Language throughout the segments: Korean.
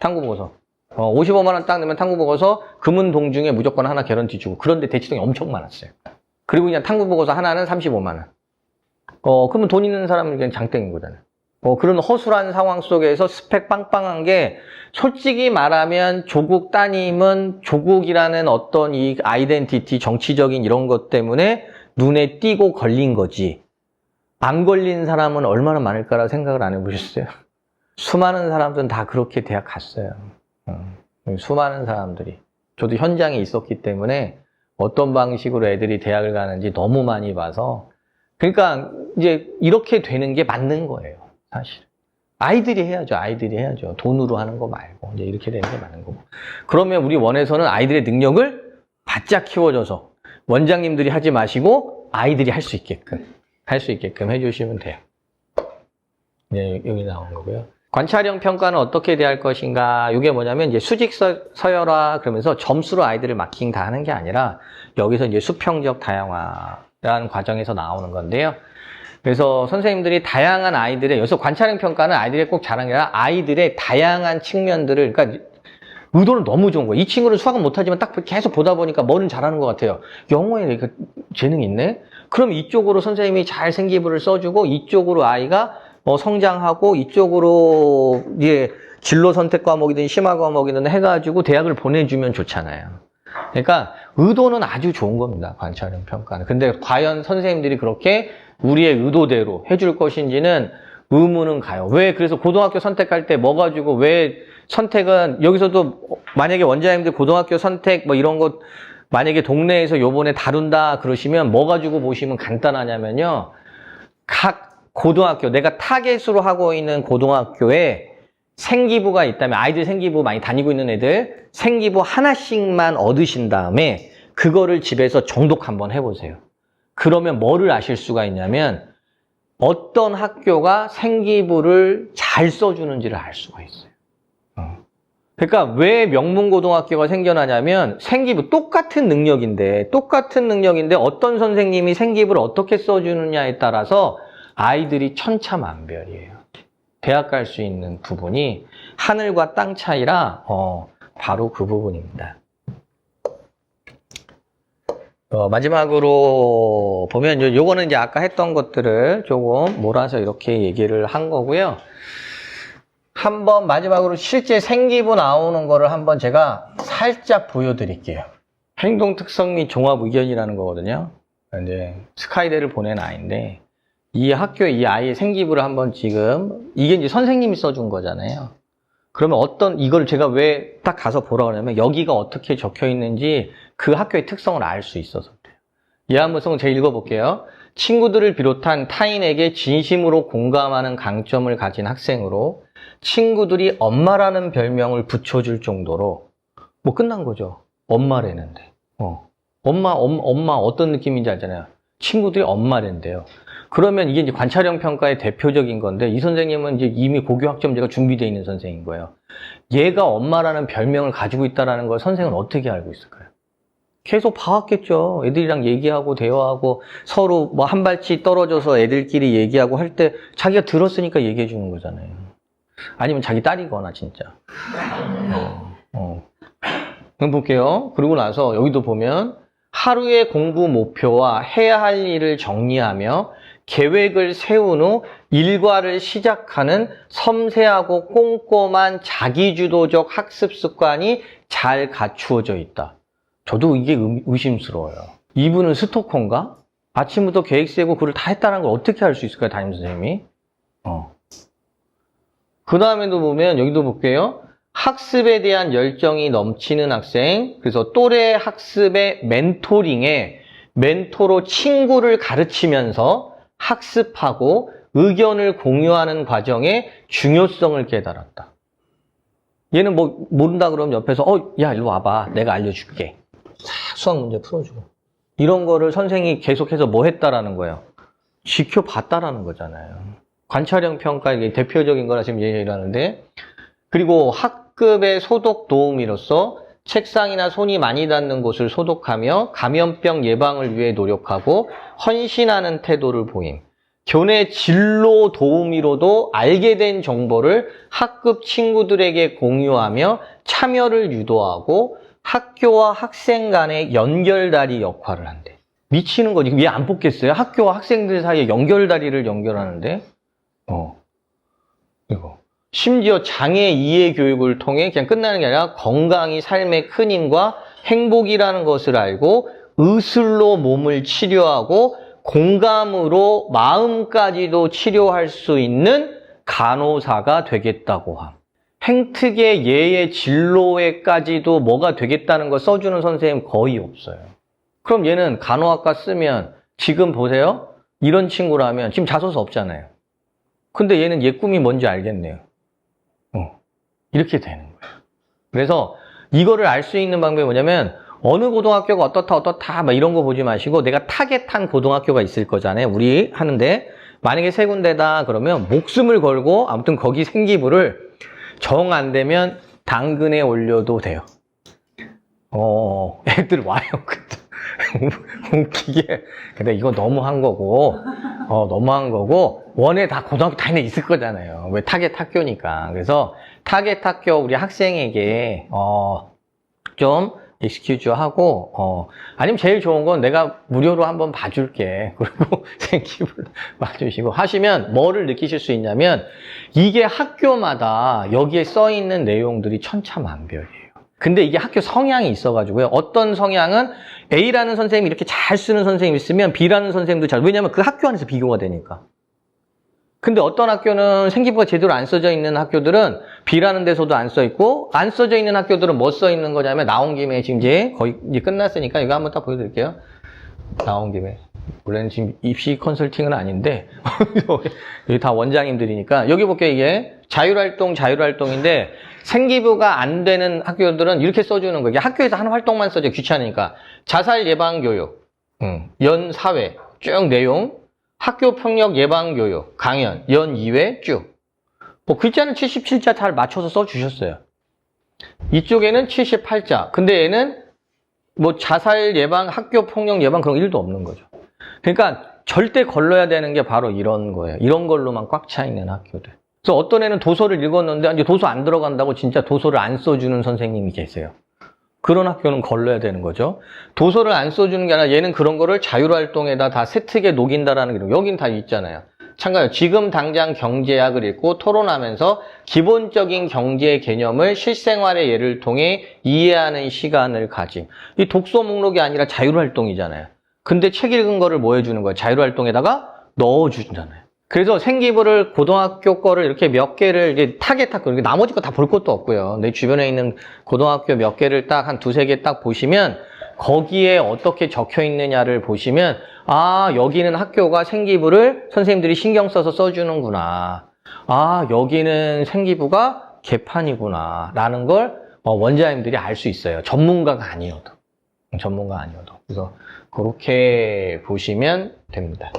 탐구보고서. 55만 원 딱 내면 탐구보고서 금은동 중에 무조건 하나 개런티 주고. 그런데 대치동이 엄청 많았어요. 그리고 그냥 탐구보고서 하나는 35만 원. 그러면 돈 있는 사람은 그냥 장땡인 거잖아요. 그런 허술한 상황 속에서 스펙 빵빵한 게 솔직히 말하면 조국 따님은 조국이라는 어떤 이 아이덴티티, 정치적인 이런 것 때문에 눈에 띄고 걸린 거지. 안 걸린 사람은 얼마나 많을까라고 생각을 안 해보셨어요? 수많은 사람들은 다 그렇게 대학 갔어요. 수많은 사람들이. 저도 현장에 있었기 때문에 어떤 방식으로 애들이 대학을 가는지 너무 많이 봐서 그러니까 이제 이렇게 되는 게 맞는 거예요. 사실. 아이들이 해야죠. 돈으로 하는 거 말고. 이제 이렇게 되는 게 맞는 거고. 그러면 우리 원에서는 아이들의 능력을 바짝 키워줘서 원장님들이 하지 마시고 아이들이 할 수 있게끔 해주시면 돼요. 네, 여기 나온 거고요. 관찰형 평가는 어떻게 대할 것인가? 이게 뭐냐면 이제 수직 서열화 그러면서 점수로 아이들을 마킹 다 하는 게 아니라 여기서 이제 수평적 다양화라는 과정에서 나오는 건데요. 그래서 선생님들이 다양한 아이들의, 여기서 관찰형 평가는 아이들의 꼭 자랑이 아니라 아이들의 다양한 측면들을, 그러니까 의도는 너무 좋은 거예요. 이 친구는 수학은 못하지만 딱 계속 보다 보니까 뭐는 잘하는 것 같아요. 영어에 재능이 있네? 그럼 이쪽으로 선생님이 잘 생기부를 써주고 이쪽으로 아이가 성장하고 이쪽으로 이제 진로 선택 과목이든 심화 과목이든 해가지고 대학을 보내주면 좋잖아요. 그러니까 의도는 아주 좋은 겁니다. 관찰형 평가는. 근데 과연 선생님들이 그렇게 우리의 의도대로 해줄 것인지는 의문은 가요. 왜? 그래서 고등학교 선택할 때 뭐 가지고 왜 선택은 여기서도 만약에 원장님들 고등학교 선택 뭐 이런 것 만약에 동네에서 요번에 다룬다 그러시면 뭐 가지고 보시면 간단하냐면요. 각 고등학교 내가 타겟으로 하고 있는 고등학교에 생기부가 있다면 아이들 생기부 많이 다니고 있는 애들 생기부 하나씩만 얻으신 다음에 그거를 집에서 정독 한번 해보세요. 그러면 뭐를 아실 수가 있냐면 어떤 학교가 생기부를 잘 써주는지를 알 수가 있어요. 그러니까 왜 명문고등학교가 생겨나냐면 생기부 똑같은 능력인데 어떤 선생님이 생기부를 어떻게 써주느냐에 따라서 아이들이 천차만별이에요. 대학 갈 수 있는 부분이 하늘과 땅 차이라 바로 그 부분입니다. 마지막으로 보면 요거는 이제 아까 했던 것들을 조금 몰아서 이렇게 얘기를 한 거고요. 한번 마지막으로 실제 생기부 나오는 거를 한번 제가 살짝 보여드릴게요. 행동 특성 및 종합 의견이라는 거거든요. 이제 스카이대를 보낸 아이인데 이 학교에 이 아이의 생기부를 한번 지금 이게 이제 선생님이 써준 거잖아요. 그러면 이걸 제가 왜 딱 가서 보라고 하냐면 여기가 어떻게 적혀 있는지 그 학교의 특성을 알 수 있어서 그래요. 이 한번 제가 읽어볼게요. 친구들을 비롯한 타인에게 진심으로 공감하는 강점을 가진 학생으로 친구들이 엄마라는 별명을 붙여줄 정도로 뭐 끝난 거죠. 엄마라는데. 엄마 어떤 느낌인지 알잖아요. 친구들이 엄마랜데요. 그러면 이게 이제 관찰형 평가의 대표적인 건데 이 선생님은 이제 이미 고교 학점제가 준비되어 있는 선생인 거예요. 얘가 엄마라는 별명을 가지고 있다는 걸 선생은 어떻게 알고 있을까요? 계속 봐왔겠죠. 애들이랑 얘기하고 대화하고 서로 뭐 한 발치 떨어져서 애들끼리 얘기하고 할 때 자기가 들었으니까 얘기해 주는 거잖아요. 아니면 자기 딸이거나 진짜. 그럼 볼게요. 그러고 나서 여기도 보면 하루의 공부 목표와 해야 할 일을 정리하며 계획을 세운 후 일과를 시작하는 섬세하고 꼼꼼한 자기주도적 학습 습관이 잘 갖추어져 있다. 저도 이게 의심스러워요. 이분은 스토커인가? 아침부터 계획 세고 그걸 다 했다는 걸 어떻게 알 수 있을까요, 담임선생님이? 그 다음에도 보면 여기도 볼게요. 학습에 대한 열정이 넘치는 학생, 그래서 또래 학습의 멘토링에 멘토로 친구를 가르치면서 학습하고 의견을 공유하는 과정의 중요성을 깨달았다. 얘는 뭐 모른다 그러면 옆에서 야 일로 와봐 내가 알려줄게. 수학 문제 풀어주고 이런 거를 선생이 계속해서 뭐 했다라는 거예요. 지켜봤다라는 거잖아요. 관찰형 평가의 대표적인 거라 지금 얘기를 하는데 그리고 학급의 소독 도우미로서 책상이나 손이 많이 닿는 곳을 소독하며 감염병 예방을 위해 노력하고 헌신하는 태도를 보임. 교내 진로 도우미로도 알게 된 정보를 학급 친구들에게 공유하며 참여를 유도하고 학교와 학생 간의 연결다리 역할을 한대. 미치는 거지. 왜 안 뽑겠어요? 학교와 학생들 사이에 연결다리를 연결하는데. 이거. 심지어 장애 이해 교육을 통해 그냥 끝나는 게 아니라 건강이 삶의 큰 힘과 행복이라는 것을 알고 의술로 몸을 치료하고 공감으로 마음까지도 치료할 수 있는 간호사가 되겠다고 함. 행특의 예의 진로에까지도 뭐가 되겠다는 거 써주는 선생님 거의 없어요. 그럼 얘는 간호학과 쓰면 지금 보세요. 이런 친구라면 지금 자소서 없잖아요. 근데 얘는 얘 꿈이 뭔지 알겠네요. 이렇게 되는 거예요. 그래서 이거를 알 수 있는 방법이 뭐냐면 어느 고등학교가 어떻다 막 이런 거 보지 마시고 내가 타겟한 고등학교가 있을 거잖아요. 우리 하는데 만약에 세 군데다 그러면 목숨을 걸고 아무튼 거기 생기부를 정 안 되면 당근에 올려도 돼요. 애들 와요. 웃기게. 근데 이거 너무한 거고, 너무한 거고, 원에 다 고등학교 다니는 데 있을 거잖아요. 왜 타겟 학교니까. 그래서 타겟 학교 우리 학생에게, 좀, 익스큐즈 하고, 아니면 제일 좋은 건 내가 무료로 한번 봐줄게. 그리고 생기부를 봐주시고 하시면 뭐를 느끼실 수 있냐면, 이게 학교마다 여기에 써 있는 내용들이 천차만별이에요. 근데 이게 학교 성향이 있어가지고요. 어떤 성향은 A라는 선생님이 이렇게 잘 쓰는 선생님이 있으면 B라는 선생님도 잘, 왜냐면 그 학교 안에서 비교가 되니까. 근데 어떤 학교는 생기부가 제대로 안 써져 있는 학교들은 B라는 데서도 안 써 있고, 안 써져 있는 학교들은 뭐 써 있는 거냐면, 나온 김에 지금 이제 거의 이제 끝났으니까 이거 한번 딱 보여드릴게요. 나온 김에. 원래는 지금 입시 컨설팅은 아닌데, 여기 다 원장님들이니까, 여기 볼게요, 이게. 자율활동인데, 생기부가 안 되는 학교들은 이렇게 써주는 거예요. 학교에서 하는 활동만 써줘, 귀찮으니까. 자살 예방 교육, 연사회, 쭉 내용, 학교 폭력 예방 교육, 강연, 연 2회 쭉. 뭐 글자는 77자 잘 맞춰서 써주셨어요. 이쪽에는 78자. 근데 얘는 뭐 자살 예방, 학교 폭력 예방 그런 거 1도 없는 거죠. 그러니까 절대 걸러야 되는 게 바로 이런 거예요. 이런 걸로만 꽉 차 있는 학교들. 그래서 어떤 애는 도서를 읽었는데 이제 도서 안 들어간다고 진짜 도서를 안 써주는 선생님이 계세요. 그런 학교는 걸러야 되는 거죠. 도서를 안 써주는 게 아니라 얘는 그런 거를 자율활동에다 다 세특에 녹인다라는 게 여긴 다 있잖아요. 참가요. 지금 당장 경제학을 읽고 토론하면서 기본적인 경제 개념을 실생활의 예를 통해 이해하는 시간을 가짐. 이 독서 목록이 아니라 자율활동이잖아요. 근데 책 읽은 거를 뭐 해주는 거예요? 자율활동에다가 넣어주잖아요. 그래서 생기부를 고등학교 거를 이렇게 몇 개를 이제 타겟하고 나머지 거 다 볼 것도 없고요. 내 주변에 있는 고등학교 몇 개를 딱 한 두세 개 딱 보시면 거기에 어떻게 적혀 있느냐를 보시면 아, 여기는 학교가 생기부를 선생님들이 신경 써서 써주는구나. 아, 여기는 생기부가 개판이구나. 라는 걸 원장님들이 알 수 있어요. 전문가가 아니어도. 그래서 그렇게 보시면 됩니다.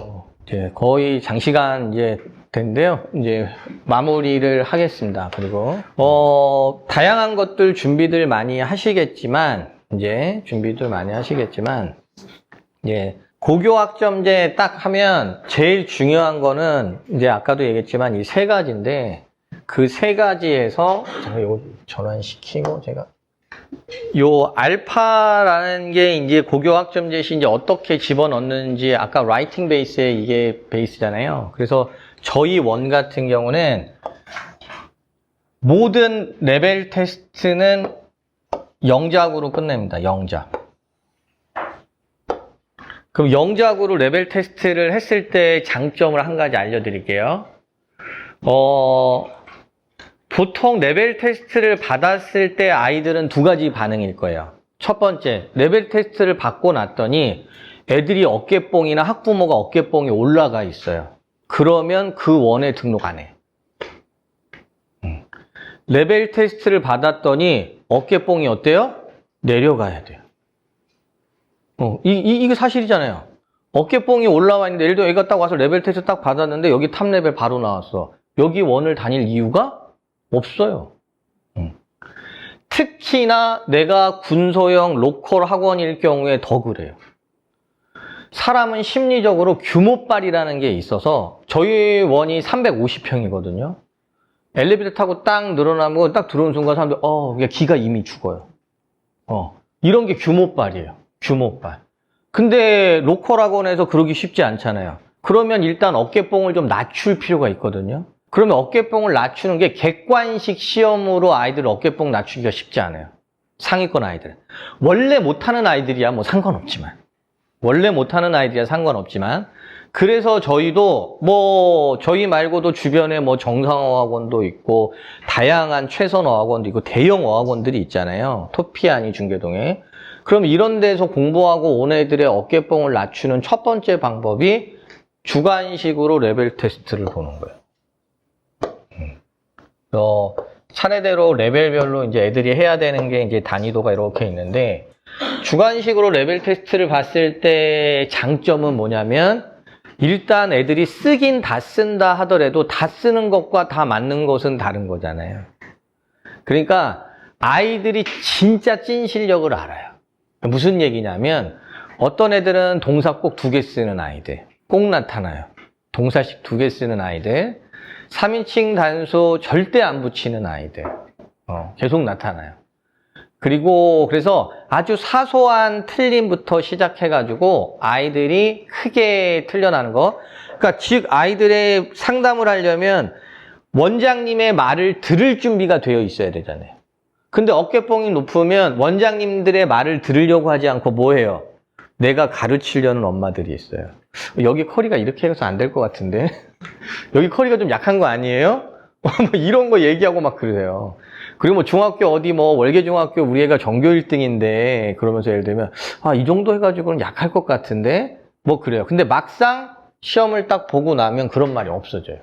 이제 거의 장시간 이제 된데요. 이제 마무리를 하겠습니다. 그리고 다양한 것들 준비들 많이 하시겠지만 이제 고교학점제 딱 하면 제일 중요한 거는 이제 아까도 얘기했지만 이 세 가지인데 그 세 가지에서 제가 이거 전환시키고 제가 요 알파라는 게 이제 고교학점제시 이제 어떻게 집어넣는지 아까 라이팅 베이스에 이게 베이스잖아요. 그래서 저희 원 같은 경우는 모든 레벨 테스트는 영작으로 끝냅니다. 영작. 그럼 영작으로 레벨 테스트를 했을 때 장점을 한 가지 알려드릴게요. 보통 레벨 테스트를 받았을 때 아이들은 두 가지 반응일 거예요. 첫 번째, 레벨 테스트를 받고 났더니 애들이 어깨뽕이나 학부모가 어깨뽕이 올라가 있어요. 그러면 그 원에 등록 안 해. 레벨 테스트를 받았더니 어깨뽕이 어때요? 내려가야 돼요. 이게 사실이잖아요. 어깨뽕이 올라와 있는데 예를 들어 애가 딱 와서 레벨 테스트 딱 받았는데 여기 탑 레벨 바로 나왔어. 여기 원을 다닐 이유가 없어요. 특히나 내가 군소형 로컬 학원일 경우에 더 그래요. 사람은 심리적으로 규모빨이라는 게 있어서 저희 원이 350평이거든요. 엘리베이터 타고 딱 늘어나면 딱 들어오는 순간 사람들, 기가 이미 죽어요. 이런 게 규모빨이에요. 규모빨. 근데 로컬 학원에서 그러기 쉽지 않잖아요. 그러면 일단 어깨뽕을 좀 낮출 필요가 있거든요. 그러면 어깨뽕을 낮추는 게 객관식 시험으로 아이들 어깨뽕 낮추기가 쉽지 않아요. 상위권 아이들. 원래 못하는 아이들이야 뭐 상관없지만. 그래서 저희도 저희 말고도 주변에 정상어 학원도 있고 다양한 최선 어학원도 있고 대형 어학원들이 있잖아요. 토피아니 중계동에. 그럼 이런 데서 공부하고 온 애들의 어깨뽕을 낮추는 첫 번째 방법이 주관식으로 레벨 테스트를 보는 거예요. 차례대로 레벨별로 이제 애들이 해야 되는 게 이제 단위도가 이렇게 있는데 주관식으로 레벨 테스트를 봤을 때 장점은 뭐냐면 일단 애들이 쓰긴 다 쓴다 하더라도 다 쓰는 것과 다 맞는 것은 다른 거잖아요. 그러니까 아이들이 진짜 찐 실력을 알아요. 무슨 얘기냐면 어떤 애들은 동사 꼭 2개 쓰는 아이들 꼭 나타나요. 동사식 2개 쓰는 아이들 3인칭 단수 절대 안 붙이는 아이들 계속 나타나요. 그리고 그래서 아주 사소한 틀림부터 시작해가지고 아이들이 크게 틀려나는 거. 그러니까 즉 아이들의 상담을 하려면 원장님의 말을 들을 준비가 되어 있어야 되잖아요. 근데 어깨뽕이 높으면 원장님들의 말을 들으려고 하지 않고 뭐 해요? 내가 가르치려는 엄마들이 있어요. 여기 커리가 이렇게 해서 안 될 것 같은데 여기 커리가 좀 약한 거 아니에요? 이런 거 얘기하고 막 그러세요. 그리고 중학교 어디 월계 중학교 우리 애가 전교 1등인데 그러면서 예를 들면 이 정도 해가지고는 약할 것 같은데 그래요. 근데 막상 시험을 딱 보고 나면 그런 말이 없어져요.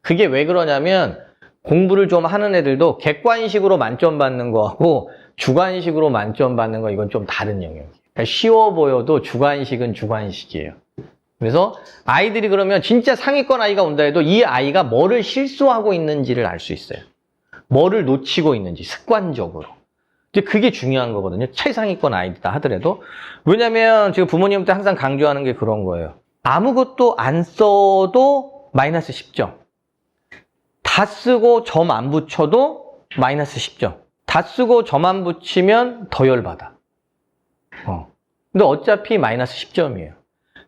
그게 왜 그러냐면 공부를 좀 하는 애들도 객관식으로 만점 받는 거하고 주관식으로 만점 받는 거 이건 좀 다른 영역이에요. 그러니까 쉬워 보여도 주관식은 주관식이에요. 그래서 아이들이 그러면 진짜 상위권 아이가 온다 해도 이 아이가 뭐를 실수하고 있는지를 알 수 있어요. 뭐를 놓치고 있는지 습관적으로. 이제 그게 중요한 거거든요. 최상위권 아이다 하더라도. 왜냐면 지금 부모님한테 항상 강조하는 게 그런 거예요. 아무것도 안 써도 마이너스 10점. 다 쓰고 점 안 붙여도 마이너스 10점. 다 쓰고 점 안 붙이면 더 열받아. 근데 어차피 마이너스 10점이에요.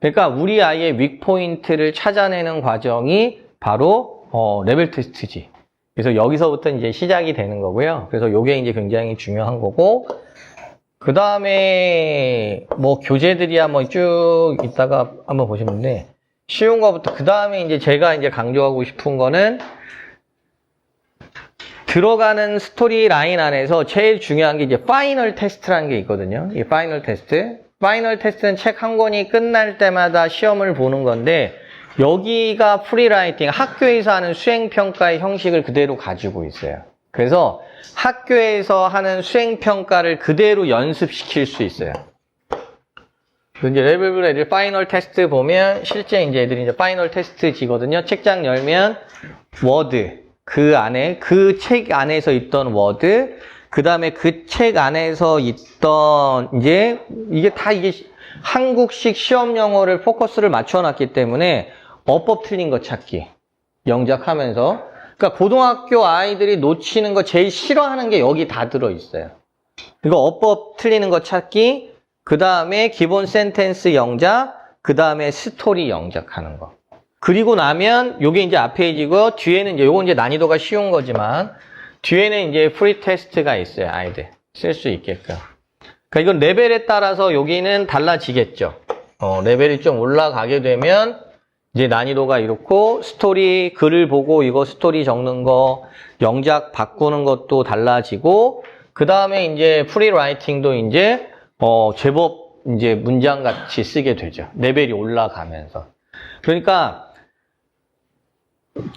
그러니까 우리 아이의 윅포인트를 찾아내는 과정이 바로 레벨 테스트지. 그래서 여기서부터 이제 시작이 되는 거고요. 그래서 요게 이제 굉장히 중요한 거고, 그 다음에 교재들이야 쭉 있다가 한번 보시면 돼. 쉬운 거부터, 그 다음에 이제 제가 이제 강조하고 싶은 거는 들어가는 스토리 라인 안에서 제일 중요한 게 이제 파이널 테스트라는 게 있거든요. 이 파이널 테스트. 파이널 테스트는 책 한 권이 끝날 때마다 시험을 보는 건데 여기가 프리라이팅, 학교에서 하는 수행평가의 형식을 그대로 가지고 있어요. 그래서 학교에서 하는 수행평가를 그대로 연습시킬 수 있어요. 이제 레벨별 애들 파이널 테스트 보면 실제 이제 애들이 이제 파이널 테스트지거든요. 책장 열면 워드, 그 안에, 그 책 안에서 있던 워드, 그 다음에 그 책 안에서 있던 이제 이게 다 이게 한국식 시험 영어를 포커스를 맞춰놨기 때문에 어법 틀린 거 찾기, 영작하면서. 그러니까 고등학교 아이들이 놓치는 거 제일 싫어하는 게 여기 다 들어있어요. 이거 어법 틀리는 거 찾기, 그 다음에 기본 센텐스 영작, 그 다음에 스토리 영작하는 거. 그리고 나면 요게 이제 앞페이지고 뒤에는 이제 요건 이제 난이도가 쉬운 거지만 뒤에는 이제 프리 테스트가 있어요. 아이들 쓸 수 있게끔. 그러니까 이건 레벨에 따라서 여기는 달라지겠죠. 레벨이 좀 올라가게 되면 이제 난이도가 이렇고 스토리 글을 보고 이거 스토리 적는 거, 영작 바꾸는 것도 달라지고 그 다음에 이제 프리 라이팅도 이제 제법 이제 문장 같이 쓰게 되죠. 레벨이 올라가면서. 그러니까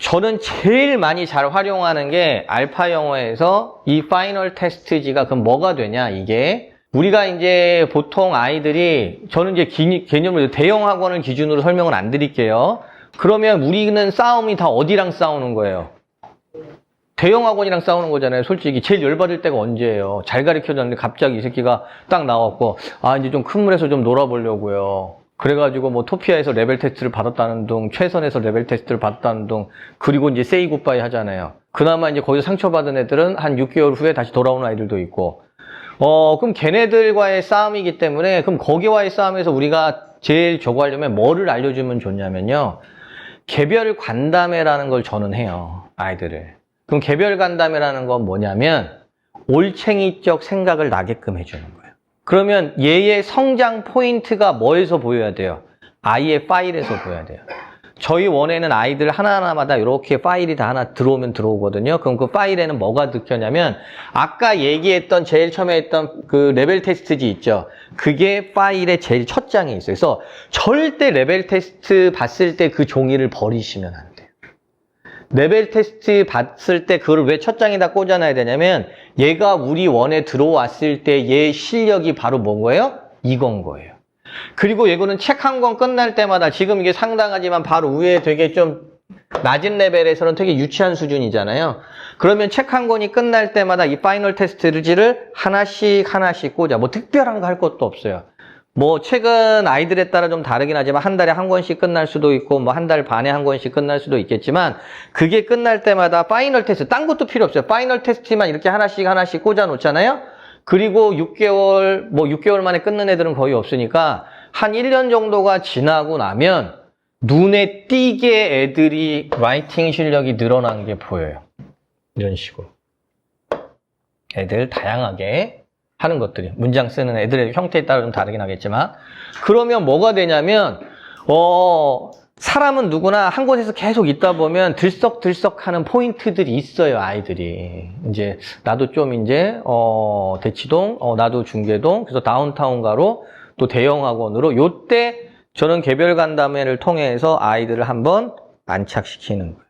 저는 제일 많이 잘 활용하는 게 알파 영어에서 이 파이널 테스트지가 그럼 뭐가 되냐 이게 우리가 이제 보통 아이들이 저는 이제 개념을 대형 학원을 기준으로 설명을 안 드릴게요. 그러면 우리는 싸움이 다 어디랑 싸우는 거예요? 대형 학원이랑 싸우는 거잖아요. 솔직히 제일 열받을 때가 언제예요? 잘 가르쳐줬는데 갑자기 이 새끼가 딱 나왔고 이제 좀 큰 물에서 좀 놀아보려고요. 그래가지고 뭐 토피아에서 레벨 테스트를 받았다는 둥, 최선에서 레벨 테스트를 받았다는 둥, 그리고 이제 세이 굿바이 하잖아요. 그나마 이제 거기서 상처받은 애들은 한 6개월 후에 다시 돌아오는 아이들도 있고, 그럼 걔네들과의 싸움이기 때문에, 그럼 거기와의 싸움에서 우리가 제일 저거 하려면 뭐를 알려주면 좋냐면요. 개별 간담회라는 걸 저는 해요, 아이들을. 그럼 개별 간담회라는 건 뭐냐면, 올챙이적 생각을 나게끔 해주는 거예요. 그러면 얘의 성장 포인트가 뭐에서 보여야 돼요? 아이의 파일에서 보여야 돼요. 저희 원에는 아이들 하나하나마다 이렇게 파일이 다 하나 들어오면 들어오거든요. 그럼 그 파일에는 뭐가 넣냐면 아까 얘기했던 제일 처음에 했던 그 레벨 테스트지 있죠. 그게 파일의 제일 첫 장에 있어요. 그래서 절대 레벨 테스트 봤을 때 그 종이를 버리시면 안 돼요. 레벨 테스트 봤을 때 그걸 왜 첫 장에다 꽂아놔야 되냐면 얘가 우리 원에 들어왔을 때 얘 실력이 바로 뭔 거예요? 이건 거예요. 그리고 이거는 책 한 권 끝날 때마다 지금 이게 상당하지만 바로 위에 되게 좀 낮은 레벨에서는 되게 유치한 수준이잖아요. 그러면 책 한 권이 끝날 때마다 이 파이널 테스트를 하나씩 꽂아. 뭐 특별한 거 할 것도 없어요. 뭐 책은 아이들에 따라 좀 다르긴 하지만 한 달에 한 권씩 끝날 수도 있고 뭐 한 달 반에 한 권씩 끝날 수도 있겠지만 그게 끝날 때마다 파이널 테스트, 딴 것도 필요 없어요. 파이널 테스트만 이렇게 하나씩 꽂아 놓잖아요. 그리고 6개월 만에 끊는 애들은 거의 없으니까 한 1년 정도가 지나고 나면 눈에 띄게 애들이 라이팅 실력이 늘어난 게 보여요. 이런 식으로. 애들 다양하게 하는 것들이 문장 쓰는 애들의 형태에 따라 좀 다르긴 하겠지만 그러면 뭐가 되냐면 사람은 누구나 한 곳에서 계속 있다 보면 들썩들썩 하는 포인트들이 있어요, 아이들이. 이제 나도 좀 이제 대치동, 나도 중계동, 그래서 다운타운가로 또 대형학원으로 요때 저는 개별 간담회를 통해서 아이들을 한번 안착시키는 거예요.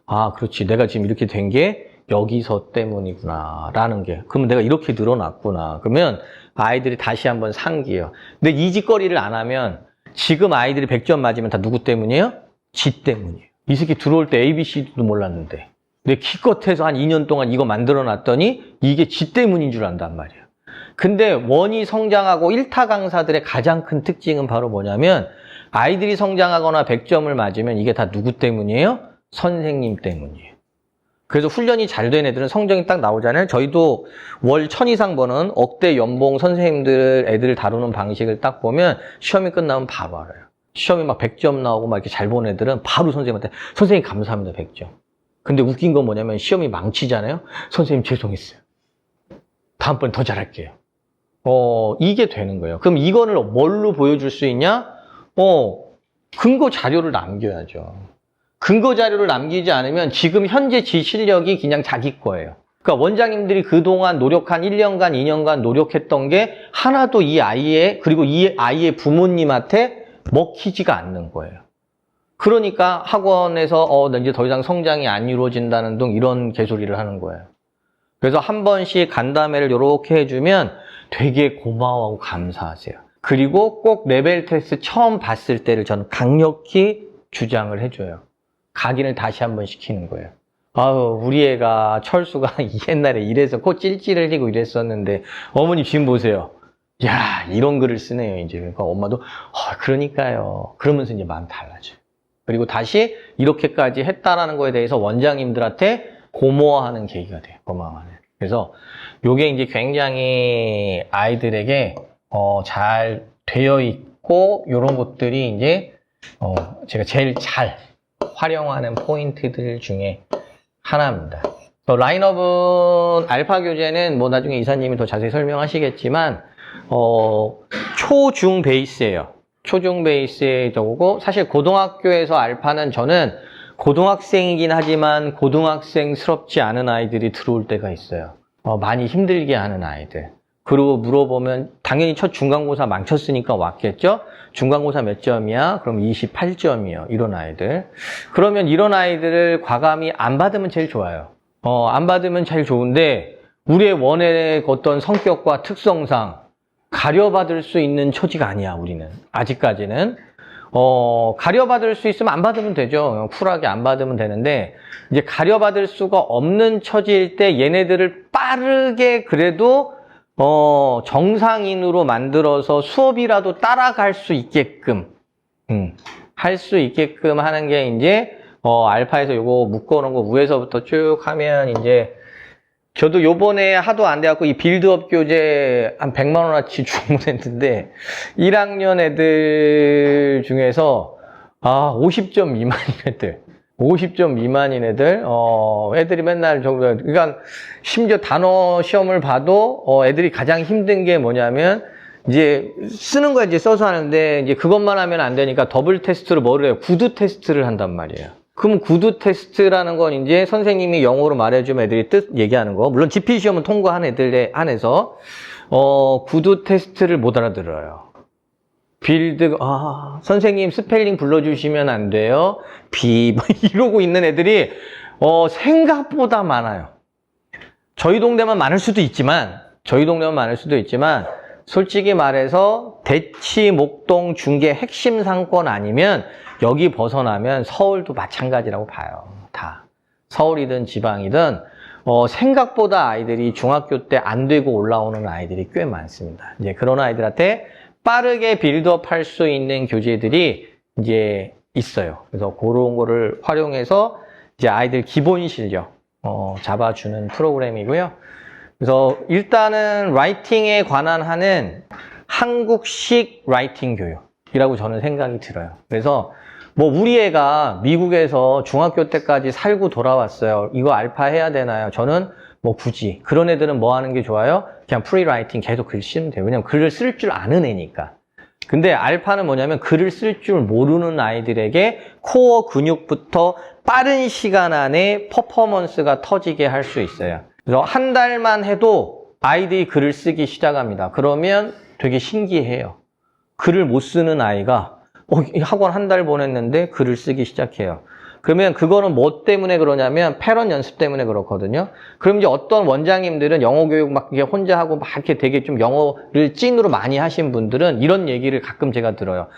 아, 그렇지. 내가 지금 이렇게 된 게 여기서 때문이구나 라는 게, 그러면 내가 이렇게 늘어났구나. 그러면 아이들이 다시 한번 상기해요. 근데 이 짓거리를 안 하면 지금 아이들이 100점 맞으면 다 누구 때문이에요? 지 때문이에요. 이 새끼 들어올 때 ABC도 몰랐는데 내 기껏해서 한 2년 동안 이거 만들어 놨더니 이게 지 때문인 줄 안단 말이에요. 근데 원이 성장하고 1타 강사들의 가장 큰 특징은 바로 뭐냐면 아이들이 성장하거나 100점을 맞으면 이게 다 누구 때문이에요? 선생님 때문이에요. 그래서 훈련이 잘 된 애들은 성적이 딱 나오잖아요. 저희도 월 1000 이상 버는 억대 연봉 선생님들 애들을 다루는 방식을 딱 보면 시험이 끝나면 바로 알아요. 시험이 막 100점 나오고 막 이렇게 잘 본 애들은 바로 선생님한테 선생님 감사합니다 100점. 근데 웃긴 건 뭐냐면 시험이 망치잖아요. 선생님 죄송했어요. 다음번에 더 잘할게요. 이게 되는 거예요. 그럼 이거를 뭘로 보여줄 수 있냐? 근거 자료를 남겨야죠. 근거 자료를 남기지 않으면 지금 현재 지 실력이 그냥 자기 거예요. 그러니까 원장님들이 그동안 노력한 1년간, 2년간 노력했던 게 하나도 이 아이의, 그리고 이 아이의 부모님한테 먹히지가 않는 거예요. 그러니까 학원에서 이제 더 이상 성장이 안 이루어진다는 등 이런 개소리를 하는 거예요. 그래서 한 번씩 간담회를 이렇게 해주면 되게 고마워하고 감사하세요. 그리고 꼭 레벨 테스트 처음 봤을 때를 저는 강력히 주장을 해줘요. 각인을 다시 한번 시키는 거예요. 아유, 우리 애가 철수가 옛날에 이래서 코 찔찔 흘리고 이랬었는데 어머니 지금 보세요. 야, 이런 글을 쓰네요. 이제 그러니까 엄마도 그러니까요. 그러면서 이제 마음 달라져요. 그리고 다시 이렇게까지 했다라는 거에 대해서 원장님들한테 고마워하는 계기가 돼요. 고마워하는. 그래서 요게 이제 굉장히 아이들에게 잘 되어 있고 요런 것들이 이제 제가 제일 잘 활용하는 포인트들 중에 하나입니다. 라인업은 알파 교재는 뭐 나중에 이사님이 더 자세히 설명하시겠지만 초중 베이스예요. 초중 베이스의 저거고 사실 고등학교에서 알파는 저는 고등학생이긴 하지만 고등학생스럽지 않은 아이들이 들어올 때가 있어요. 많이 힘들게 하는 아이들. 그리고 물어보면 당연히 첫 중간고사 망쳤으니까 왔겠죠? 중간고사 몇 점이야? 그럼 28점이요. 이런 아이들. 그러면 이런 아이들을 과감히 안 받으면 제일 좋아요. 안 받으면 제일 좋은데 우리의 원의 어떤 성격과 특성상 가려받을 수 있는 처지가 아니야, 우리는. 아직까지는. 가려받을 수 있으면 안 받으면 되죠. 쿨하게 안 받으면 되는데 이제 가려받을 수가 없는 처지일 때 얘네들을 빠르게 그래도 정상인으로 만들어서 수업이라도 따라갈 수 있게끔, 할 수 있게끔 하는 게 이제, 알파에서 요거 묶어놓은 거 위에서부터 쭉 하면 이제, 저도 요번에 하도 안 돼갖고 이 빌드업 교재 한 100만 원어치 주문했는데 1학년 애들 중에서 50점 미만인 애들 50점 미만인 애들 애들이 맨날 그러니까 심지어 단어 시험을 봐도 애들이 가장 힘든 게 뭐냐면 이제 쓰는 거 이제 써서 하는데 이제 그것만 하면 안 되니까 더블 테스트로 뭐를 해요? 구두 테스트를 한단 말이에요. 그럼 구두 테스트라는 건 이제 선생님이 영어로 말해주면 애들이 뜻 얘기하는 거. 물론 GP 시험은 통과한 애들에 한해서 구두 테스트를 못 알아들어요. 빌드 선생님 스펠링 불러주시면 안 돼요. 뭐 이러고 있는 애들이 생각보다 많아요. 저희 동네만 많을 수도 있지만 솔직히 말해서 대치, 목동, 중계 핵심 상권 아니면 여기 벗어나면 서울도 마찬가지라고 봐요. 다. 서울이든 지방이든 생각보다 아이들이 중학교 때 안 되고 올라오는 아이들이 꽤 많습니다. 이제 그런 아이들한테 빠르게 빌드업 할 수 있는 교재들이 이제 있어요. 그래서 그런 거를 활용해서 이제 아이들 기본 실력 잡아주는 프로그램이고요. 그래서 일단은 라이팅에 관한 하는 한국식 라이팅 교육이라고 저는 생각이 들어요. 그래서 뭐 우리 애가 미국에서 중학교 때까지 살고 돌아왔어요. 이거 알파 해야 되나요? 저는 뭐 굳이 그런 애들은 뭐 하는 게 좋아요? 그냥 프리라이팅 계속 글 쓰면 돼요. 왜냐면 글을 쓸 줄 아는 애니까. 근데 알파는 뭐냐면 글을 쓸 줄 모르는 아이들에게 코어 근육부터 빠른 시간 안에 퍼포먼스가 터지게 할 수 있어요. 그래서 한 달만 해도 아이들이 글을 쓰기 시작합니다. 그러면 되게 신기해요. 글을 못 쓰는 아이가 학원 한 달 보냈는데 글을 쓰기 시작해요. 그러면 그거는 뭐 때문에 그러냐면 패런 연습 때문에 그렇거든요. 그럼 이제 어떤 원장님들은 영어 교육 막 혼자 하고 막 이렇게 되게 좀 영어를 찐으로 많이 하신 분들은 이런 얘기를 가끔 제가 들어요.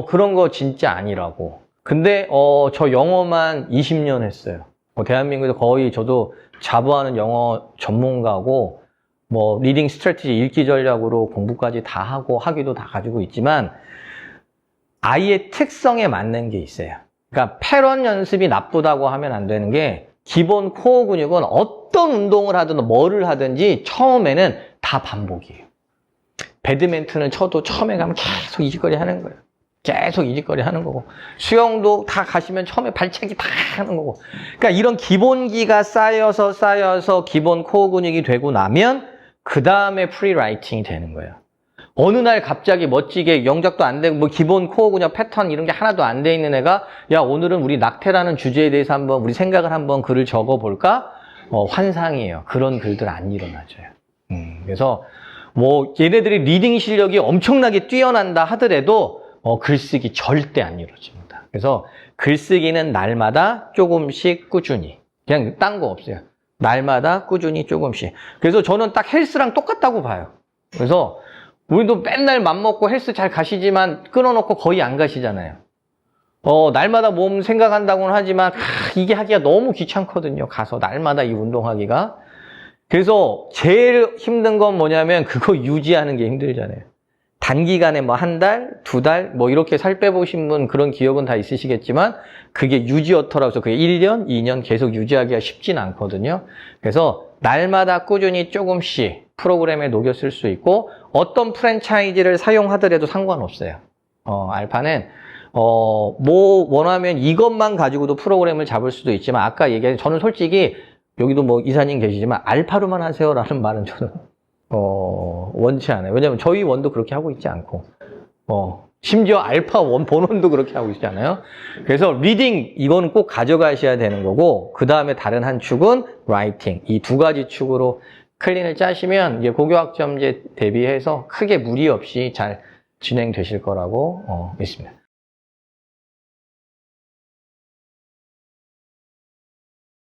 그런 거 진짜 아니라고. 근데 저 영어만 20년 했어요. 대한민국에서 거의 저도 자부하는 영어 전문가고 뭐 리딩 스트래티지 읽기 전략으로 공부까지 다 하고 학위도 다 가지고 있지만 아이의 특성에 맞는 게 있어요. 그러니까 패런 연습이 나쁘다고 하면 안 되는 게 기본 코어 근육은 어떤 운동을 하든 뭐를 하든지 처음에는 다 반복이에요. 배드민턴을 쳐도 처음에 가면 계속 이직거리 하는 거예요. 계속 이직거리 하는 거고 수영도 다 가시면 처음에 발차기 다 하는 거고 그러니까 이런 기본기가 쌓여서 기본 코어 근육이 되고 나면 그 다음에 프리라이팅이 되는 거예요. 어느 날 갑자기 멋지게 영작도 안 되고 뭐 기본 코어 근육 패턴 이런 게 하나도 안 돼 있는 애가 야 오늘은 우리 낙태라는 주제에 대해서 한번 우리 생각을 한번 글을 적어볼까? 환상이에요. 그런 글들 안 일어나져요. 그래서 뭐 얘네들이 리딩 실력이 엄청나게 뛰어난다 하더라도 글쓰기 절대 안 이루어집니다. 그래서 글쓰기는 날마다 조금씩 꾸준히 그냥 딴 거 없어요. 날마다 꾸준히 조금씩. 그래서 저는 딱 헬스랑 똑같다고 봐요. 그래서 우리도 맨날 맘먹고 헬스 잘 가시지만 끊어놓고 거의 안 가시잖아요. 날마다 몸 생각한다고는 하지만 이게 하기가 너무 귀찮거든요. 가서 날마다 이 운동하기가. 그래서 제일 힘든 건 뭐냐면 그거 유지하는 게 힘들잖아요. 단기간에 뭐 한 달, 두 달, 뭐 이렇게 살 빼보신 분 그런 기억은 다 있으시겠지만 그게 유지어터라고 해서 그게 1년, 2년 계속 유지하기가 쉽진 않거든요. 그래서 날마다 꾸준히 조금씩 프로그램에 녹여 쓸 수 있고 어떤 프랜차이즈를 사용하더라도 상관없어요. 알파는 뭐 원하면 이것만 가지고도 프로그램을 잡을 수도 있지만 아까 얘기한 저는 솔직히 여기도 뭐 이사님 계시지만 알파로만 하세요라는 말은 저는 원치 않아요. 왜냐면 저희 원도 그렇게 하고 있지 않고 심지어 알파 원 본원도 그렇게 하고 있지 않아요. 그래서 리딩 이거는 꼭 가져가셔야 되는 거고 그 다음에 다른 한 축은 라이팅 이 두 가지 축으로 클린을 짜시면 이제 고교학점제 대비해서 크게 무리 없이 잘 진행되실 거라고 믿습니다.